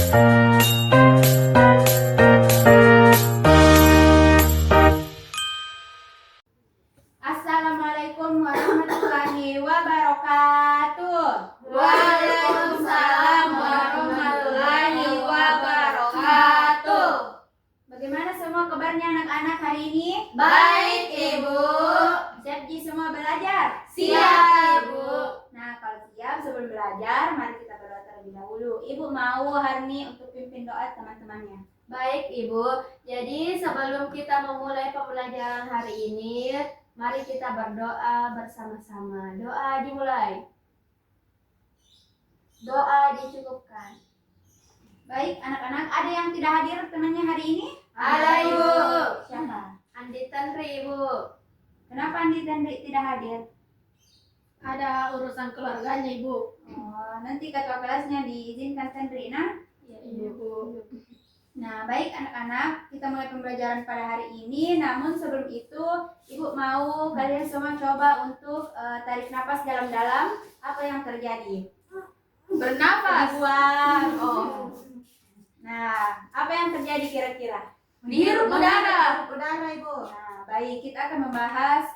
Assalamualaikum warahmatullahi wabarakatuh. Waalaikumsalam warahmatullahi wabarakatuh. Bagaimana semua kabarnya anak-anak hari ini? Baik, Ibu. Siap Ji semua belajar? Siap, Ibu. Nah, kalau siap sebelum belajar, mari kita berdoa terlebih dahulu. Ibu mau hari ini untuk pimpin doa teman-temannya. Baik, Ibu. Jadi sebelum kita memulai pembelajaran hari ini, mari kita berdoa bersama-sama. Doa dimulai. Doa dicukupkan. Baik, anak-anak, ada yang tidak hadir temannya hari ini? Ada, Ibu. Siapa? Andi Tantri, Ibu. Kenapa Andi dan Dek tidak hadir? Ada urusan keluarganya, Ibu. Oh, nanti ketua kelasnya diizinkan Tandri, nah? Ya, Ibu. Nah, baik anak-anak, kita mulai pembelajaran pada hari ini. Namun sebelum itu, Ibu mau kalian semua coba untuk tarik napas dalam-dalam. Apa yang terjadi? Bernafas. Buang. Oh. Nah, apa yang terjadi kira-kira? Menghirup udara. Udara, Ibu. Nah, baik, kita akan membahas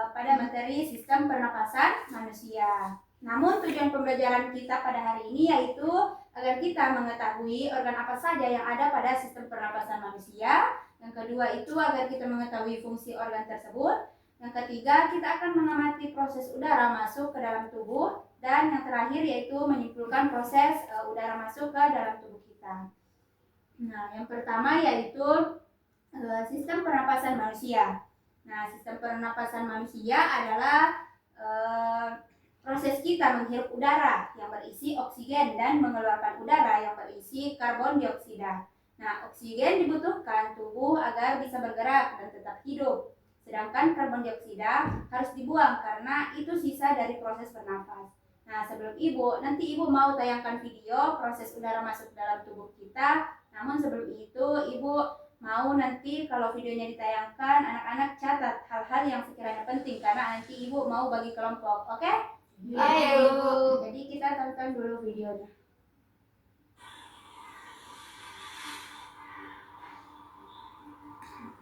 pada materi sistem pernapasan manusia. Namun tujuan pembelajaran kita pada hari ini yaitu agar kita mengetahui organ apa saja yang ada pada sistem pernapasan manusia. Yang kedua itu agar kita mengetahui fungsi organ tersebut. Yang ketiga, kita akan mengamati proses udara masuk ke dalam tubuh. Dan yang terakhir yaitu menyimpulkan proses udara masuk ke dalam tubuh kita. Nah, yang pertama yaitu sistem pernapasan manusia. Nah, sistem pernapasan manusia adalah proses kita menghirup udara yang berisi oksigen dan mengeluarkan udara yang berisi karbon dioksida. Nah, oksigen dibutuhkan tubuh agar bisa bergerak dan tetap hidup. Sedangkan karbon dioksida harus dibuang karena itu sisa dari proses bernafas. Nah, sebelum nanti Ibu mau tayangkan video proses udara masuk dalam tubuh kita. Namun sebelum itu, Ibu mau nanti kalau videonya ditayangkan, anak-anak catat hal-hal yang sekiranya penting karena nanti Ibu mau bagi kelompok, oke? Ayo. Jadi kita tonton dulu videonya.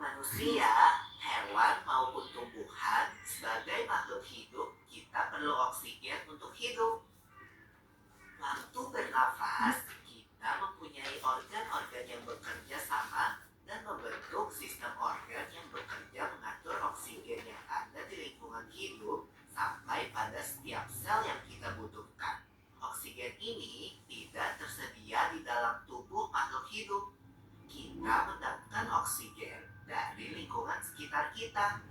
Manusia, hewan maupun tumbuhan, sebagai makhluk hidup, kita perlu oksigen untuk hidup. Waktu bernafas, kita mempunyai organ-organ yang bekerja sama dan membentuk sistem organ yang bekerja mengatur oksigen yang ada di lingkungan hidup sampai pada setiap sel yang kita butuhkan. Oksigen ini tidak tersedia di dalam tubuh makhluk hidup. Kita mendapatkan oksigen dari lingkungan sekitar kita.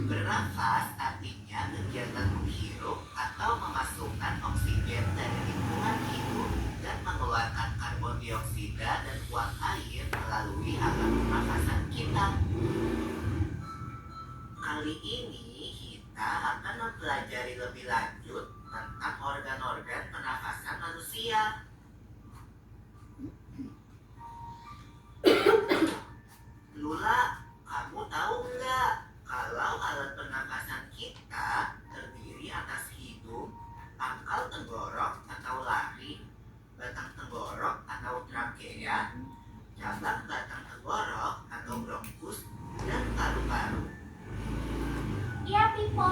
Bernafas artinya kegiatan menghirup atau memasukkan oksigen dari lingkungan hidup dan mengeluarkan karbon dioksida dan uap air melalui alat pernafasan kita. Kali ini kita akan mempelajari lebih lanjut tentang organ-organ pernafasan manusia. Lula, kamu tahu nggak kalau alat pernafasan kita terdiri atas hidung, pangkal tenggorok atau laring, batang tenggorok atau trakea, cabang batang tenggorok atau bronkus, dan paru-paru. Iya, Pipo.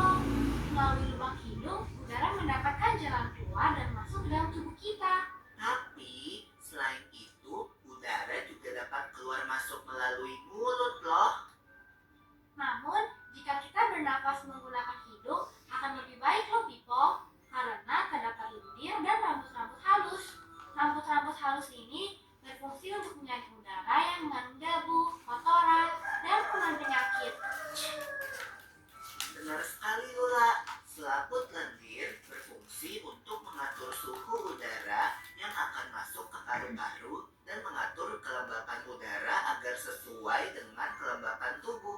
Melalui lubang hidung, udara mendapatkan jalan keluar dan masuk ke dalam tubuh kita. Tapi selain itu, udara juga dapat keluar masuk melalui mulut loh. Namun, jika kita bernafas menggunakan hidung, akan lebih baik loh, Pipo. Karena terdapat lendir dan rambut-rambut halus. Rambut-rambut halus ini berfungsi untuk menyaring udara yang mengandung debu, kotoran, dan kuman penyakit. Benar sekali, Lula. Selaput lendir berfungsi untuk mengatur suhu udara yang akan masuk ke paru-paru dan mengatur kelembapan udara agar sesuai dengan kelembapan tubuh.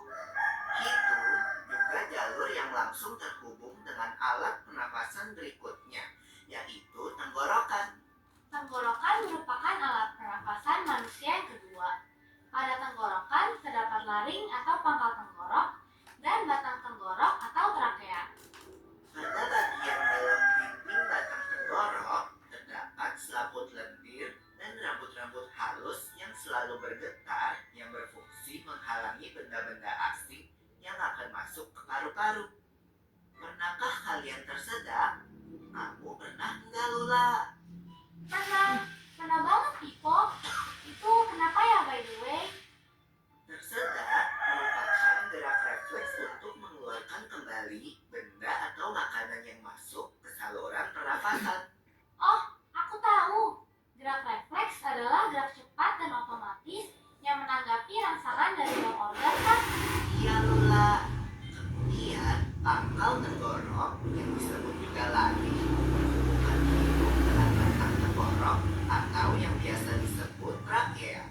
Itu juga jalur yang langsung terhubung dengan alat pernapasan berikutnya, yaitu tenggorokan. Tenggorokan merupakan alat pernapasan manusia yang kedua. Pada tenggorokan terdapat laring atau pangkal tenggorok benda-benda asing yang akan masuk ke paru-paru. Pernahkah kalian tersedak? Aku pernah enggak, Lula? Pernah banget, Pipo. Itu kenapa ya, by the way? Tersedak merupakan gerak refleks untuk mengeluarkan kembali benda atau makanan yang masuk ke saluran pernafasan. Oh, aku tahu. Gerak refleks adalah gerak cepat dan otomatis yang menanggapi rangsangan dari dalam organ, kan? Iya, Lula. Kemudian, pangkal tenggorok yang disebut juga lari menghubungkan hidung dengan batang tenggorok atau yang biasa disebut trakea.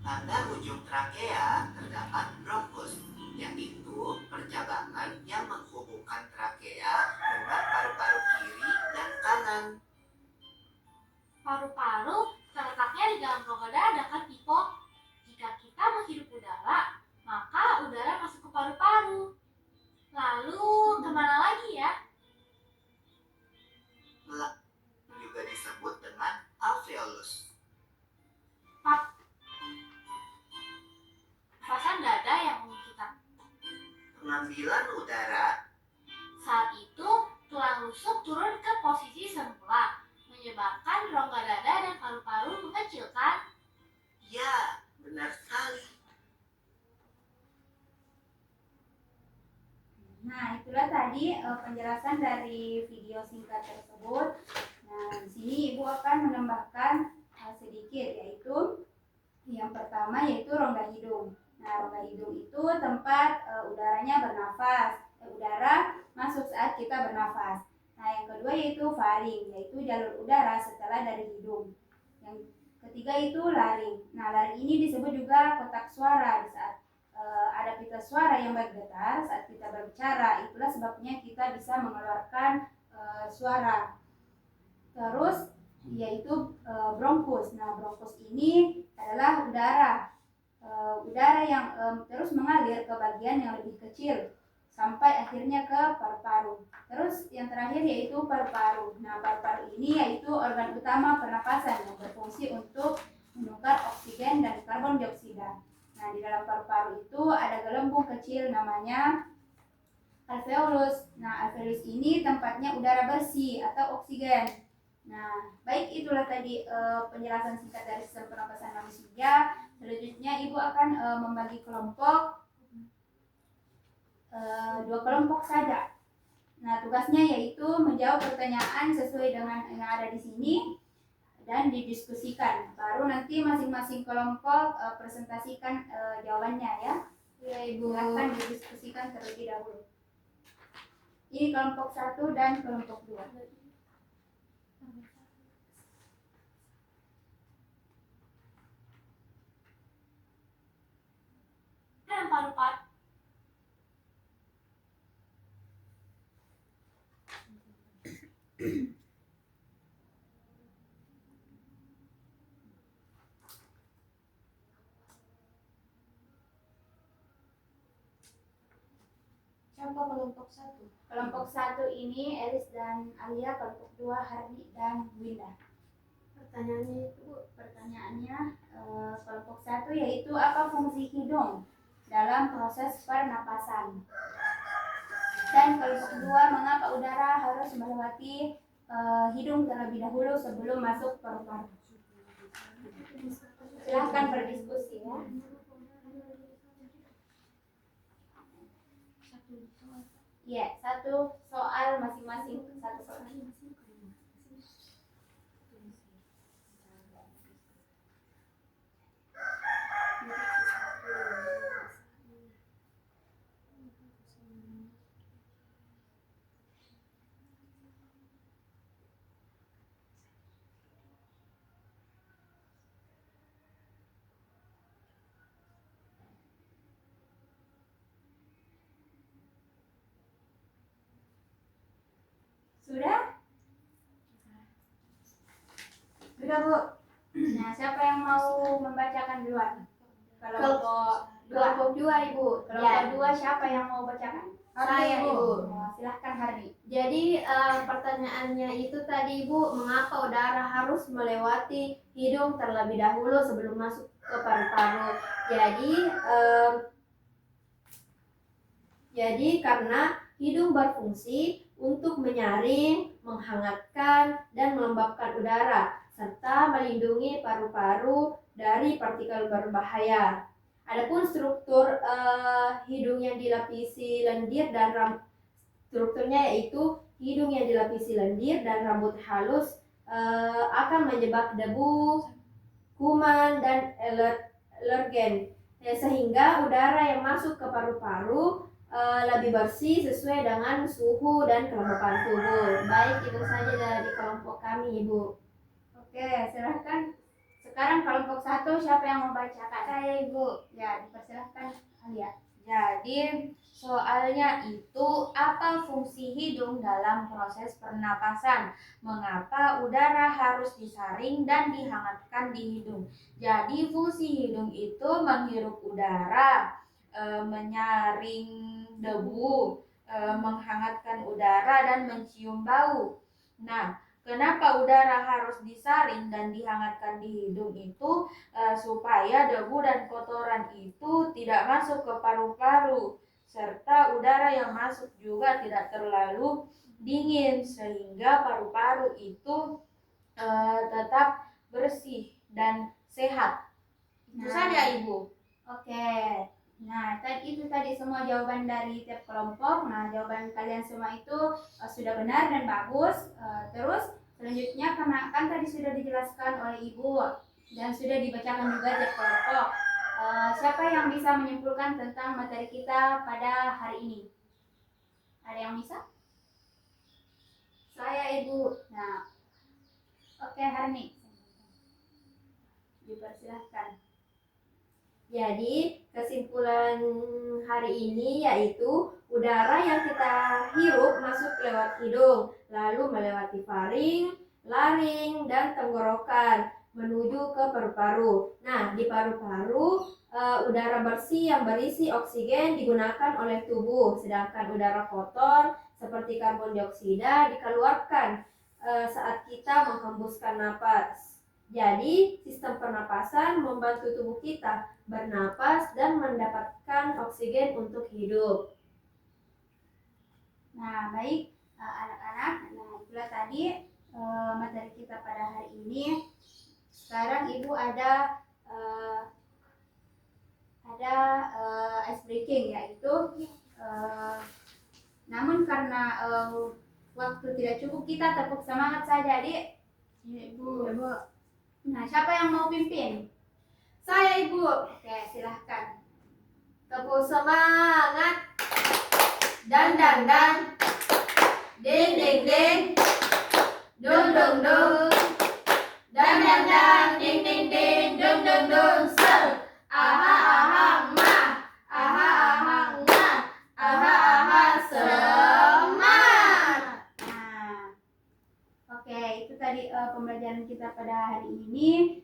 Pada ujung trakea terdapat bronkus, yaitu percabangan yang menghubungkan trakea dengan paru-paru kiri dan kanan. Paru-paru terletaknya di dalam rongga dada, kan, Pipo? Jika kita menghirup udara, maka udara masuk ke paru-paru. Lalu, kemana lagi ya? Juga disebut dengan alveolus. Pernafasan dada yang kita. Pengambilan udara. Saat itu, tulang rusuk turun ke posisi semula, menyebabkan rongga dada dan paru-paru mengecil, kan? Ya, benar sekali. Nah, itulah tadi penjelasan dari video singkat tersebut. Nah, di sini Ibu akan menambahkan sedikit, yaitu yang pertama yaitu rongga hidung. Nah, rongga hidung itu tempat udaranya bernafas. Udara masuk saat kita bernafas. Nah, yang kedua yaitu faring, yaitu jalur udara setelah dari hidung. Yang ketiga itu laring. Nah, laring ini disebut juga kotak suara. Di saat ada pita suara yang bergetar saat kita berbicara, itulah sebabnya kita bisa mengeluarkan suara. Terus yaitu bronkus. Nah, bronkus ini adalah udara yang terus mengalir ke bagian yang lebih kecil sampai akhirnya ke paru-paru. Terus yang terakhir yaitu paru-paru. Nah, paru-paru ini yaitu organ utama pernapasan yang berfungsi untuk menukar oksigen dan karbon dioksida. Nah, di dalam paru-paru itu ada gelembung kecil namanya alveolus. Nah, alveolus ini tempatnya udara bersih atau oksigen. Nah, baik, itulah tadi penjelasan singkat dari sistem pernapasan manusia. Selanjutnya Ibu akan membagi kelompok dua kelompok saja. Nah, tugasnya yaitu menjawab pertanyaan sesuai dengan yang ada di sini dan didiskusikan. Baru nanti masing-masing kelompok presentasikan jawabannya ya. Ya, Ibu. Akan didiskusikan terlebih dahulu. Ini kelompok 1 dan kelompok 2. Dan paru-paru. Siapa kelompok 1? Kelompok 1 ini Elis dan Alia, kelompok 2 Hardi dan Winda. Pertanyaannya itu, Bu. Pertanyaannya kelompok 1 yaitu apa fungsi hidung dalam proses pernapasan. Dan kelompok 2 mengapa udara harus melewati hidung terlebih dahulu sebelum masuk paru-paru. Silahkan berdiskusi ya. Ya, satu soal masing-masing, satu soal. Sudah? Sudah, Bu. Nah, siapa yang mau membacakan duluan? Kelompok 2. Kelompok 2, Ibu. Kelompok 2 siapa yang mau bacakan? Saya, Ibu. Oh, silahkan Hardi. Jadi pertanyaannya itu tadi, Ibu, mengapa udara harus melewati hidung terlebih dahulu sebelum masuk ke paru-paru? Jadi Jadi karena hidung berfungsi untuk menyaring, menghangatkan, dan melembabkan udara, serta melindungi paru-paru dari partikel berbahaya. Adapun struktur hidung yang dilapisi lendir dan strukturnya yaitu hidung yang dilapisi lendir dan rambut halus akan menyebab debu, kuman, dan alergen, sehingga udara yang masuk ke paru-paru lebih bersih sesuai dengan suhu dan kelembapan tubuh. Baik, itu saja dari kelompok kami, Ibu. Oke, silahkan. Sekarang kelompok 1 siapa yang membacakan? Saya, Ibu. Ya, dipersilahkan Alia. Jadi, soalnya itu apa fungsi hidung dalam proses pernapasan? Mengapa udara harus disaring dan dihangatkan di hidung? Jadi, fungsi hidung itu menghirup udara, menyaring debu, menghangatkan udara, dan mencium bau. Nah, kenapa udara harus disaring dan dihangatkan di hidung itu? Supaya debu dan kotoran itu tidak masuk ke paru-paru, serta udara yang masuk juga tidak terlalu dingin, sehingga paru-paru itu tetap bersih dan sehat. Itu saja, Ibu. Oke. Nah, itu tadi semua jawaban dari tiap kelompok. Nah, jawaban kalian semua itu sudah benar dan bagus. Terus selanjutnya karena kan tadi sudah dijelaskan oleh Ibu dan sudah dibacakan juga tiap kelompok. Siapa yang bisa menyimpulkan tentang materi kita pada hari ini? Ada yang bisa? Saya, Ibu. Nah, oke, Harni. Dipersilahkan. Jadi, kesimpulan hari ini yaitu udara yang kita hirup masuk lewat hidung, lalu melewati faring, laring, dan tenggorokan menuju ke paru-paru. Nah, di paru-paru udara bersih yang berisi oksigen digunakan oleh tubuh, sedangkan udara kotor seperti karbon dioksida dikeluarkan saat kita menghembuskan napas. Jadi, sistem pernapasan membantu tubuh kita bernapas dan mendapatkan oksigen untuk hidup. Nah, baik anak-anak. Nah, itulah tadi materi kita pada hari ini. Sekarang Ibu ada ice breaking, yaitu namun karena waktu tidak cukup, kita tepuk semangat saja, Adik. Ibu. Nah, siapa yang mau pimpin? Saya, Ibu. Oke, silahkan. Tepuk semangat. Dan dan dan. Ding ding ding. Dung dung dung. Dan dan dan. Ding ding ding. Dung dung dung. Ser. Aha aha ma. Aha aha nga. Aha aha semangat. Nah, oke, itu tadi pembelajaran kita pada hari ini.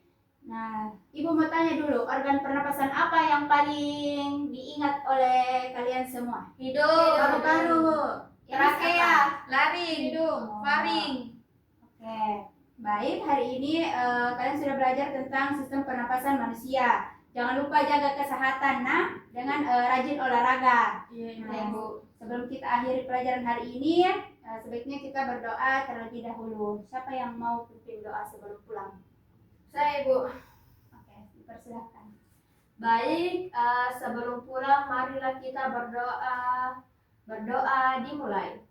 Nah, Ibu mau tanya dulu, organ pernapasan apa yang paling diingat oleh kalian semua? Hidung, Paru-paru, trakea, laring, hidung, faring. Oke, baik. Hari ini kalian sudah belajar tentang sistem pernapasan manusia. Jangan lupa jaga kesehatan, dengan rajin olahraga. Nah, Ibu. sebelum kita akhiri pelajaran hari ini, sebaiknya kita berdoa terlebih dahulu. Siapa yang mau pimpin doa sebelum pulang? Saya, Ibu. Oke, dipersilahkan. Baik, sebelum pulang marilah kita berdoa. Berdoa dimulai.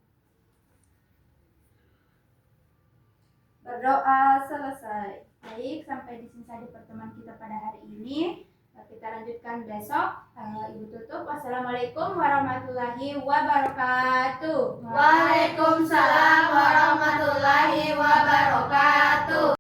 Berdoa selesai. Baik, sampai di sini saja pertemuan kita pada hari ini. Kita lanjutkan besok. Ibu tutup. Wassalamualaikum warahmatullahi wabarakatuh. Waalaikumsalam warahmatullahi wabarakatuh.